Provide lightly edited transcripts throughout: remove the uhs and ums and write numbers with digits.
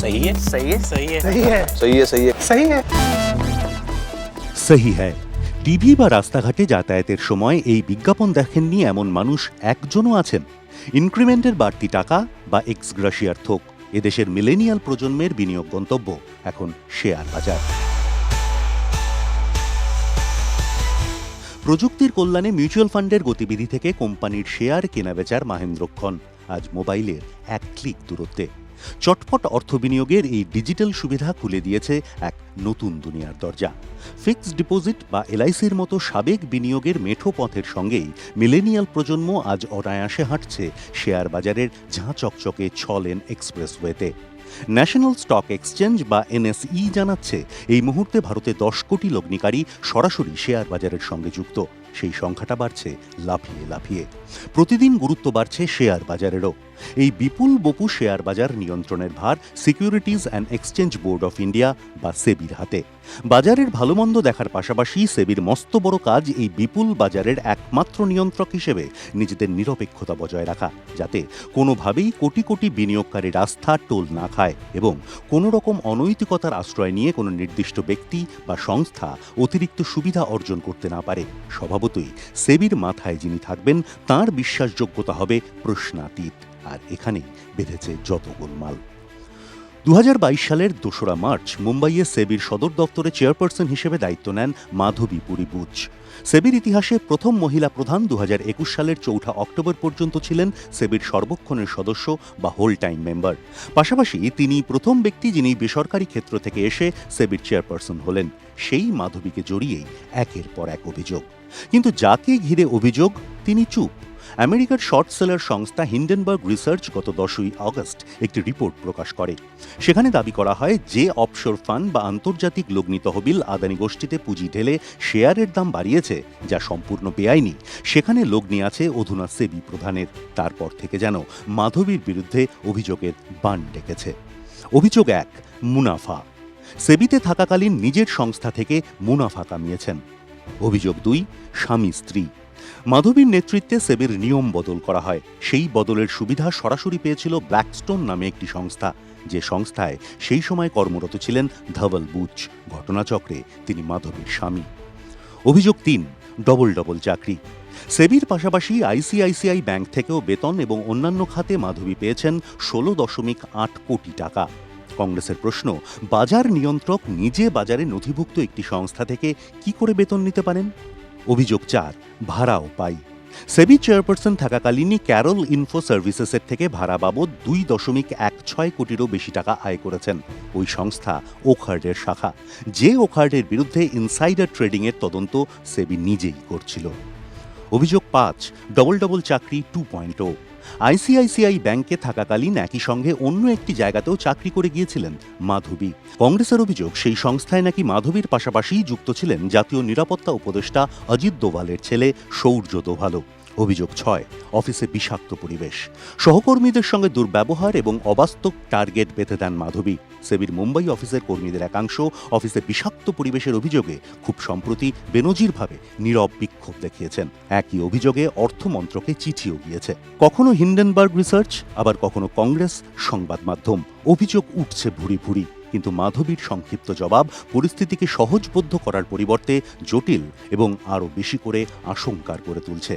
सही है सही है सही है सही है सही है सही है सही है সহি হ্যায়। টিভি বা রাস্তাঘাটে যাতায়াতের সময় এই বিজ্ঞাপন দেখেননি এমন মানুষ একজনও আছেন? ইনক্রিমেন্টের বাড়তি টাকা বা এক্সগ্রাসিয়ার থোক, এদেশের মিলেনিয়াল প্রজন্মের বিনিয়োগ গন্তব্য এখন শেয়ার বাজার। প্রযুক্তির কল্যাণে মিউচুয়াল ফান্ডের গতিবিধি থেকে কোম্পানির শেয়ার কেনাবেচার মাহেন্দ্রক্ষণ আজ মোবাইলের এক ক্লিক দূরত্বে। চটপট অর্থ বিনিয়োগের এই ডিজিটাল সুবিধা খুলে দিয়েছে এক নতুন দুনিয়ার দরজা। ফিক্সড ডিপোজিট বা এলআইসির মতো সাবেক বিনিয়োগের মেঠো পথের সঙ্গেই মিলেনিয়াল প্রজন্ম আজ অনায়াসে হাঁটছে শেয়ার বাজারের ঝাঁ চকচকে 6 লেন এক্সপ্রেসওয়েতে। ন্যাশনাল স্টক এক্সচেঞ্জ বা এনএসই জানাচ্ছে এই মুহূর্তে ভারতে 10 কোটি লগ্নিকারী সরাসরি শেয়ার বাজারের সঙ্গে যুক্ত। সেই সংখ্যাটা বাড়ছে লাফিয়ে লাফিয়ে। প্রতিদিন গুরুত্ব বাড়ছে শেয়ার বাজারেরও। এই বিপুল বপু শেয়ার বাজার নিয়ন্ত্রণের ভার securities and exchange board of India বা সেবির হাতে। বাজারের ভালোমন্দ দেখার পাশাপাশি সেবির মস্ত বড় কাজ এই বিপুল বাজারের একমাত্র নিয়ন্ত্রক হিসেবে নিজেদের নিরপেক্ষতা বজায় রাখা, যাতে কোনোভাবেই কোটি কোটি বিনিয়োগকারীর আস্থা টোল না খায় এবং কোনো রকম অনৈতিকতার আশ্রয় নিয়ে কোনো নির্দিষ্ট ব্যক্তি বা সংস্থা অতিরিক্ত সুবিধা অর্জন করতে না পারে। স্বভাবতই সেবির মাথায় যিনি থাকবেন তাঁর বিশ্বাসযোগ্যতা হবে প্রশ্নাতীত। আর এখানেই বেঁধেছে যত গোলমাল। 2022 সালের 2রা মার্চ মুম্বাইয়ে সেবির সদর দপ্তরে চেয়ারপারসন হিসেবে দায়িত্ব নেন মাধবী পুরী বুচ। সেবির ইতিহাসে প্রথম মহিলা প্রধান 2021 সালের 4 অক্টোবর পর্যন্ত ছিলেন সেবির সর্বক্ষণের সদস্য বা হোল টাইম মেম্বার। পাশাপাশি তিনি প্রথম ব্যক্তি যিনি বেসরকারি ক্ষেত্র থেকে এসে সেবির চেয়ারপারসন হলেন। সেই মাধবীকে জড়িয়েই একের পর এক অভিযোগ, কিন্তু যাকে ঘিরে অভিযোগ তিনি চুপ। আমেরিকার শর্ট সেলার সংস্থা হিন্ডেনবার্গ রিসার্চ গত 10ই আগস্ট একটি রিপোর্ট প্রকাশ করে। সেখানে দাবি করা হয় যে অফশোর ফান্ড বা আন্তর্জাতিক লগ্নি তহবিল আদানি গোষ্ঠীতে পুঁজি ঢেলে শেয়ারের দাম বাড়িয়েছে, যা সম্পূর্ণ বেআইনি, সেখানে লগ্নি আছে অধুনা সেবি প্রধানের। তারপর থেকে যেন মাধবীর বিরুদ্ধে অভিযোগের বান ডেকেছে। অভিযোগ 1, মুনাফা। সেবিতে থাকাকালীন নিজের সংস্থা থেকে মুনাফা কামিয়েছেন। অভিযোগ 2, স্বামী স্ত্রী। মাধবীর নেতৃত্বে সেবির নিয়ম বদল করা হয়। সেই বদলের সুবিধা সরাসরি পেয়েছিল ব্ল্যাকস্টোন নামে একটি সংস্থা, যে সংস্থায় সেই সময় কর্মরত ছিলেন ধবল বুচ। ঘটনাচক্রে তিনি মাধবীর স্বামী। অভিযোগ 3, ডবল চাকরি। সেবির পাশাপাশি আইসিআইসিআই ব্যাংক থেকেও বেতন এবং অন্যান্য খাতে মাধবী পেয়েছেন 16.8 কোটি টাকা। কংগ্রেসের প্রশ্ন, বাজার নিয়ন্ত্রক নিজে বাজারে নথিভুক্ত একটি সংস্থা থেকে কি করে বেতন নিতে পারেন? অভিযোগ 4, ভাড়াও পাই। সেবি চেয়ারপারসন থাকাকালীনই ক্যারল ইনফো সার্ভিসেসের থেকে ভাড়া বাবদ 2.16 কোটিরও বেশি টাকা আয় করেছেন ওই সংস্থা ওখার্ডের শাখা, যে ওখার্ডের বিরুদ্ধে ইনসাইডার ট্রেডিংয়ের তদন্ত সেবি নিজেই করছিল। অভিযোগ 5, ডবল চাকরি 2.0। আইসিআইসিআই ব্যাংকে থাকাকালীন একই সঙ্গে অন্য একটি জায়গাতেও চাকরি করে গিয়েছিলেন মাধবী। কংগ্রেসের অভিযোগ, সেই সংস্থায় নাকি মাধবীর পাশাপাশি যুক্ত ছিলেন জাতীয় নিরাপত্তা উপদেষ্টা অজিত দোভালের ছেলে শৌর্য দোভালও। অভিযোগ 6, অফিসে বিষাক্ত পরিবেশ। সহকর্মীদের সঙ্গে দুর্ব্যবহার এবং অবাস্তব টার্গেট বেঁধে দেন মাধবী। সেবির মুম্বাই অফিসের কর্মীদের একাংশ অফিসে বিষাক্ত পরিবেশের অভিযোগে খুব সম্প্রতি বেনজিরভাবে নীরব বিক্ষোভ দেখিয়েছেন। একই অভিযোগে অর্থমন্ত্রকে চিঠিও গিয়েছে। কখনো হিন্ডেনবার্গ রিসার্চ, আবার কখনো কংগ্রেস সংবাদ মাধ্যম। অভিযোগ উঠছে ভুরি ভুরি, কিন্তু মাধবীর সংক্ষিপ্ত জবাব পরিস্থিতিকে সহজবোধ্য করার পরিবর্তে জটিল এবং আরও বেশি করে আশঙ্কার করে তুলছে।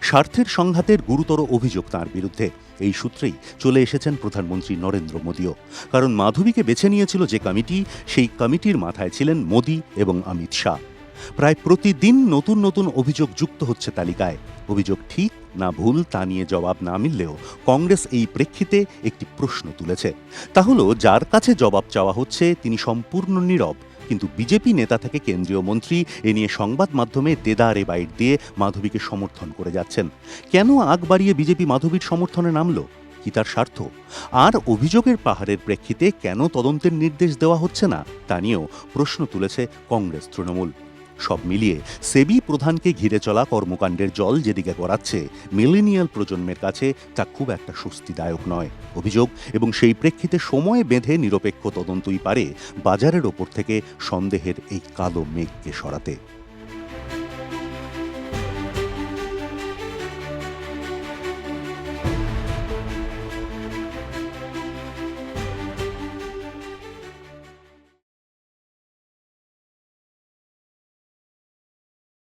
স্বার্থের সংঘাতের গুরুতর অভিযোগ তাঁর বিরুদ্ধে। এই সূত্রেই চলে এসেছেন প্রধানমন্ত্রী নরেন্দ্র মোদীও। কারণ মাধবীকে বেছে নিয়েছিল যে কমিটি, সেই কমিটির মাথায় ছিলেন মোদী এবং অমিত শাহ। প্রায় প্রতিদিন নতুন নতুন অভিযোগ যুক্ত হচ্ছে তালিকায়। অভিযোগ ঠিক না ভুল তা নিয়ে জবাব না মিললেও কংগ্রেস এই প্রেক্ষিতে একটি প্রশ্ন তুলেছে। তা হলো, যার কাছে জবাব চাওয়া হচ্ছে তিনি সম্পূর্ণ নীরব, কিন্তু বিজেপি নেতা থেকে কেন্দ্রীয় মন্ত্রী এ নিয়ে সংবাদ মাধ্যমে দেদারে বাইট দিয়ে মাধবীকে সমর্থন করে যাচ্ছেন। কেন আগ বাড়িয়ে বিজেপি মাধবীর সমর্থনে নামল? কি তার স্বার্থ? আর অভিযোগের পাহাড়ের প্রেক্ষিতে কেন তদন্তের নির্দেশ দেওয়া হচ্ছে না তা নিয়েও প্রশ্ন তুলেছে কংগ্রেস তৃণমূল। সব মিলিয়ে সেবি প্রধানকে ঘিরে চলা কর্মকাণ্ডের জল যেদিকে গড়াচ্ছে, মিলেনিয়াল প্রজন্মের কাছে তা খুব একটা স্বস্তিদায়ক নয়। অভিযোগ এবং সেই প্রেক্ষিতে সময় বেঁধে নিরপেক্ষ তদন্তই পারে বাজারের ওপর থেকে সন্দেহের এই কালো মেঘকে সরাতে।